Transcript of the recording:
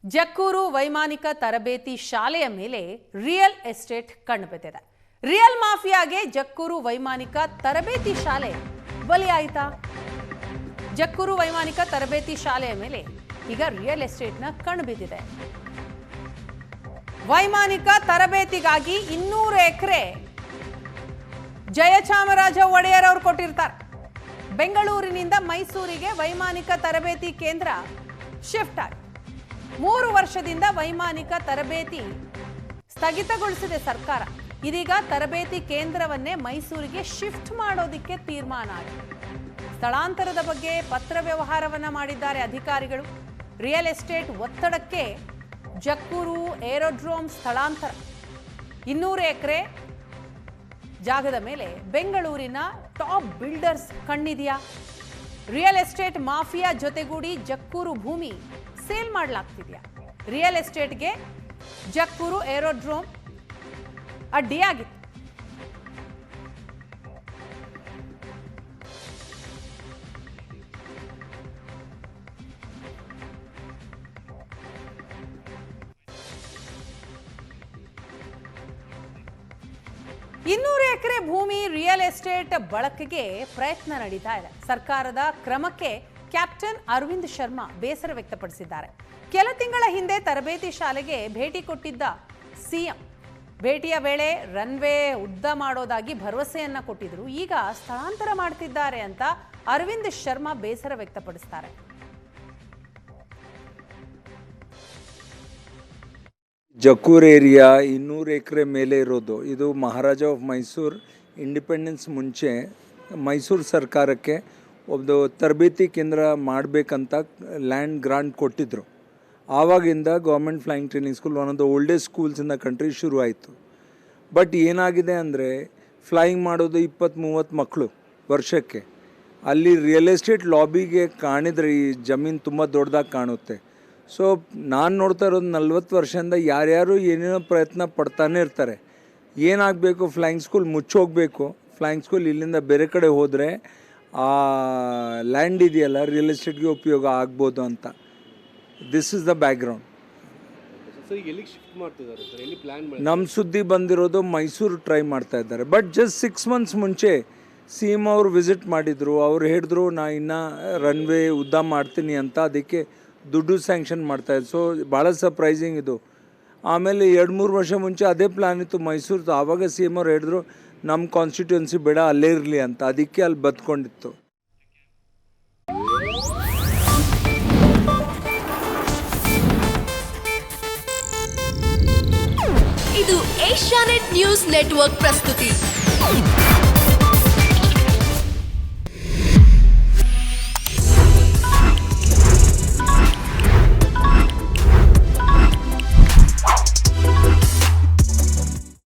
ಜಕ್ಕೂರು ವೈಮಾನಿಕ ತರಬೇತಿ ಶಾಲೆಯ ಮೇಲೆ ರಿಯಲ್ ಎಸ್ಟೇಟ್ ಕಂಡುಬಿದ್ದಿದೆ. ರಿಯಲ್ ಮಾಫಿಯಾಗೆ ಜಕ್ಕೂರು ವೈಮಾನಿಕ ತರಬೇತಿ ಶಾಲೆ ಬಲಿಯಾಯಿತಾ? ಜಕ್ಕೂರು ವೈಮಾನಿಕ ತರಬೇತಿ ಶಾಲೆಯ ಮೇಲೆ ಈಗ ರಿಯಲ್ ಎಸ್ಟೇಟ್ನ ಕಂಡುಬಿದ್ದಿದೆ. ವೈಮಾನಿಕ ತರಬೇತಿಗಾಗಿ 200 ಎಕರೆ ಜಯಚಾಮರಾಜ ಒಡೆಯರ್ ಅವರು ಕೊಟ್ಟಿರ್ತಾರೆ. ಬೆಂಗಳೂರಿನಿಂದ ಮೈಸೂರಿಗೆ ವೈಮಾನಿಕ ತರಬೇತಿ ಕೇಂದ್ರ ಶಿಫ್ಟ್ ಆಗಿದೆ. 3 ವರ್ಷದಿಂದ ವೈಮಾನಿಕ ತರಬೇತಿ ಸ್ಥಗಿತಗೊಳಿಸಿದೆ ಸರ್ಕಾರ. ಇದೀಗ ತರಬೇತಿ ಕೇಂದ್ರವನ್ನೇ ಮೈಸೂರಿಗೆ ಶಿಫ್ಟ್ ಮಾಡೋದಕ್ಕೆ ತೀರ್ಮಾನ ಆಗಿದೆ. ಸ್ಥಳಾಂತರದ ಬಗ್ಗೆ ಪತ್ರ ವ್ಯವಹಾರವನ್ನ ಮಾಡಿದ್ದಾರೆ ಅಧಿಕಾರಿಗಳು. ರಿಯಲ್ ಎಸ್ಟೇಟ್ ಒತ್ತಡಕ್ಕೆ ಜಕ್ಕೂರು ಏರೋಡ್ರೋಮ್ ಸ್ಥಳಾಂತರ. 200 ಎಕರೆ ಜಾಗದ ಮೇಲೆ ಬೆಂಗಳೂರಿನ ಟಾಪ್ ಬಿಲ್ಡರ್ಸ್ ಕಣ್ಣಿದೆಯಾ? ರಿಯಲ್ ಎಸ್ಟೇಟ್ ಮಾಫಿಯಾ ಜೊತೆಗೂಡಿ ಜಕ್ಕೂರು ಭೂಮಿ ಸೇಲ್ ಮಾಡಲಾಗ್ತಿದೆಯಾ? ರಿಯಲ್ ಎಸ್ಟೇಟ್ಗೆ ಜಕ್ಕೂರು ಏರೋಡ್ರೋಮ್ ಅಡ್ಡಿಯಾಗಿತ್ತು. ಇನ್ನೂರು ಎಕರೆ ಭೂಮಿ ರಿಯಲ್ ಎಸ್ಟೇಟ್ ಬಳಕೆಗೆ ಪ್ರಯತ್ನ ನಡೀತಾ ಇದೆ. ಸರ್ಕಾರದ ಕ್ರಮಕ್ಕೆ ಕ್ಯಾಪ್ಟನ್ ಅರವಿಂದ್ ಶರ್ಮಾ ಬೇಸರ ವ್ಯಕ್ತಪಡಿಸಿದ್ದಾರೆ. ಕೆಲ ತಿಂಗಳ ಹಿಂದೆ ತರಬೇತಿ ಶಾಲೆಗೆ ಭೇಟಿ ಕೊಟ್ಟಿದ್ದ ಸಿಎಂ ಭೇಟಿಯ ವೇಳೆ ರನ್ವೇ ಉದ್ದ ಮಾಡೋದಾಗಿ ಭರವಸೆಯನ್ನ ಕೊಟ್ಟಿದ್ರು. ಈಗ ಸ್ಥಳಾಂತರ ಮಾಡ್ತಿದ್ದಾರೆ ಅಂತ ಅರವಿಂದ್ ಶರ್ಮಾ ಬೇಸರ ವ್ಯಕ್ತಪಡಿಸ್ತಾರೆ. ಜಕ್ಕೂರ್ ಏರಿಯಾ 200 ಎಕರೆ ಮೇಲೆ ಇರೋದು. ಇದು ಮಹಾರಾಜ ಆಫ್ ಮೈಸೂರು ಇಂಡಿಪೆಂಡೆನ್ಸ್ ಮುಂಚೆ ಮೈಸೂರು ಸರ್ಕಾರಕ್ಕೆ ಒಂದು ತರಬೇತಿ ಕೇಂದ್ರ ಮಾಡಬೇಕಂತ ಲ್ಯಾಂಡ್ ಗ್ರಾಂಟ್ ಕೊಟ್ಟಿದ್ದರು. ಆವಾಗಿಂದ government flying training school one of the oldest schools in the country ಶುರು ಆಯಿತು. ಬಟ್ ಏನಾಗಿದೆ ಅಂದರೆ ಫ್ಲೈಯಿಂಗ್ ಮಾಡೋದು 20-30 ಮಕ್ಕಳು ವರ್ಷಕ್ಕೆ. ಅಲ್ಲಿ ರಿಯಲ್ ಎಸ್ಟೇಟ್ ಲಾಬಿಗೆ ಕಾಣಿದ್ರೆ ಈ ಜಮೀನು ತುಂಬ ದೊಡ್ಡದಾಗಿ ಕಾಣುತ್ತೆ. ಸೊ ನಾನು ನೋಡ್ತಾ ಇರೋದು 40 ವರ್ಷದಿಂದ ಯಾರ್ಯಾರು ಏನೇನೋ ಪ್ರಯತ್ನ ಪಡ್ತಾನೆ ಇರ್ತಾರೆ. ಏನಾಗಬೇಕು, ಫ್ಲೈಯಿಂಗ್ ಸ್ಕೂಲ್ ಮುಚ್ಚೋಗಬೇಕು, ಫ್ಲೈಯಿಂಗ್ ಸ್ಕೂಲ್ ಇಲ್ಲಿಂದ ಬೇರೆ ಕಡೆ ಹೋದರೆ ಆ ಲ್ಯಾಂಡ್ ಇದೆಯಲ್ಲ ರಿಯಲ್ ಎಸ್ಟೇಟ್ಗೆ ಉಪಯೋಗ ಆಗ್ಬೋದು ಅಂತ. This is the background. ನಮ್ಮ ಸುದ್ದಿ ಬಂದಿರೋದು ಮೈಸೂರು ಟ್ರೈ ಮಾಡ್ತಾ ಇದ್ದಾರೆ. ಬಟ್ ಜಸ್ಟ್ 6 ಮಂತ್ಸ್ ಮುಂಚೆ CM ಅವರು ವಿಸಿಟ್ ಮಾಡಿದರು. ಅವ್ರು ಹೇಳಿದ್ರು ನಾ ಇನ್ನೂ ರನ್ವೇ ಉದ್ದ ಮಾಡ್ತೀನಿ ಅಂತ, ಅದಕ್ಕೆ ದುಡ್ಡು ಸ್ಯಾಂಕ್ಷನ್ ಮಾಡ್ತಾಯಿದ್ರು. ಸೊ ಭಾಳ ಸರ್ಪ್ರೈಸಿಂಗ್ ಇದು. ಆಮೇಲೆ 2-3 ವರ್ಷ ಮುಂಚೆ ಅದೇ ಪ್ಲ್ಯಾನ್ ಇತ್ತು ಮೈಸೂರು. ಆವಾಗ CM ಅವ್ರು ಹೇಳಿದ್ರು ನಮ್ಮ ಕಾನ್ಸ್ಟಿಟ್ಯೂನ್ಸಿ ಬೇಡ, ಅಲ್ಲೇ ಇರಲಿ ಅಂತ. ಅದಕ್ಕೆ ಅಲ್ಲಿ ಬದ್ಕೊಂಡಿತ್ತು. ಇದು ಏಷ್ಯಾನೆಟ್ ನ್ಯೂಸ್ ನೆಟ್ವರ್ಕ್ ಪ್ರಸ್ತುತಿ.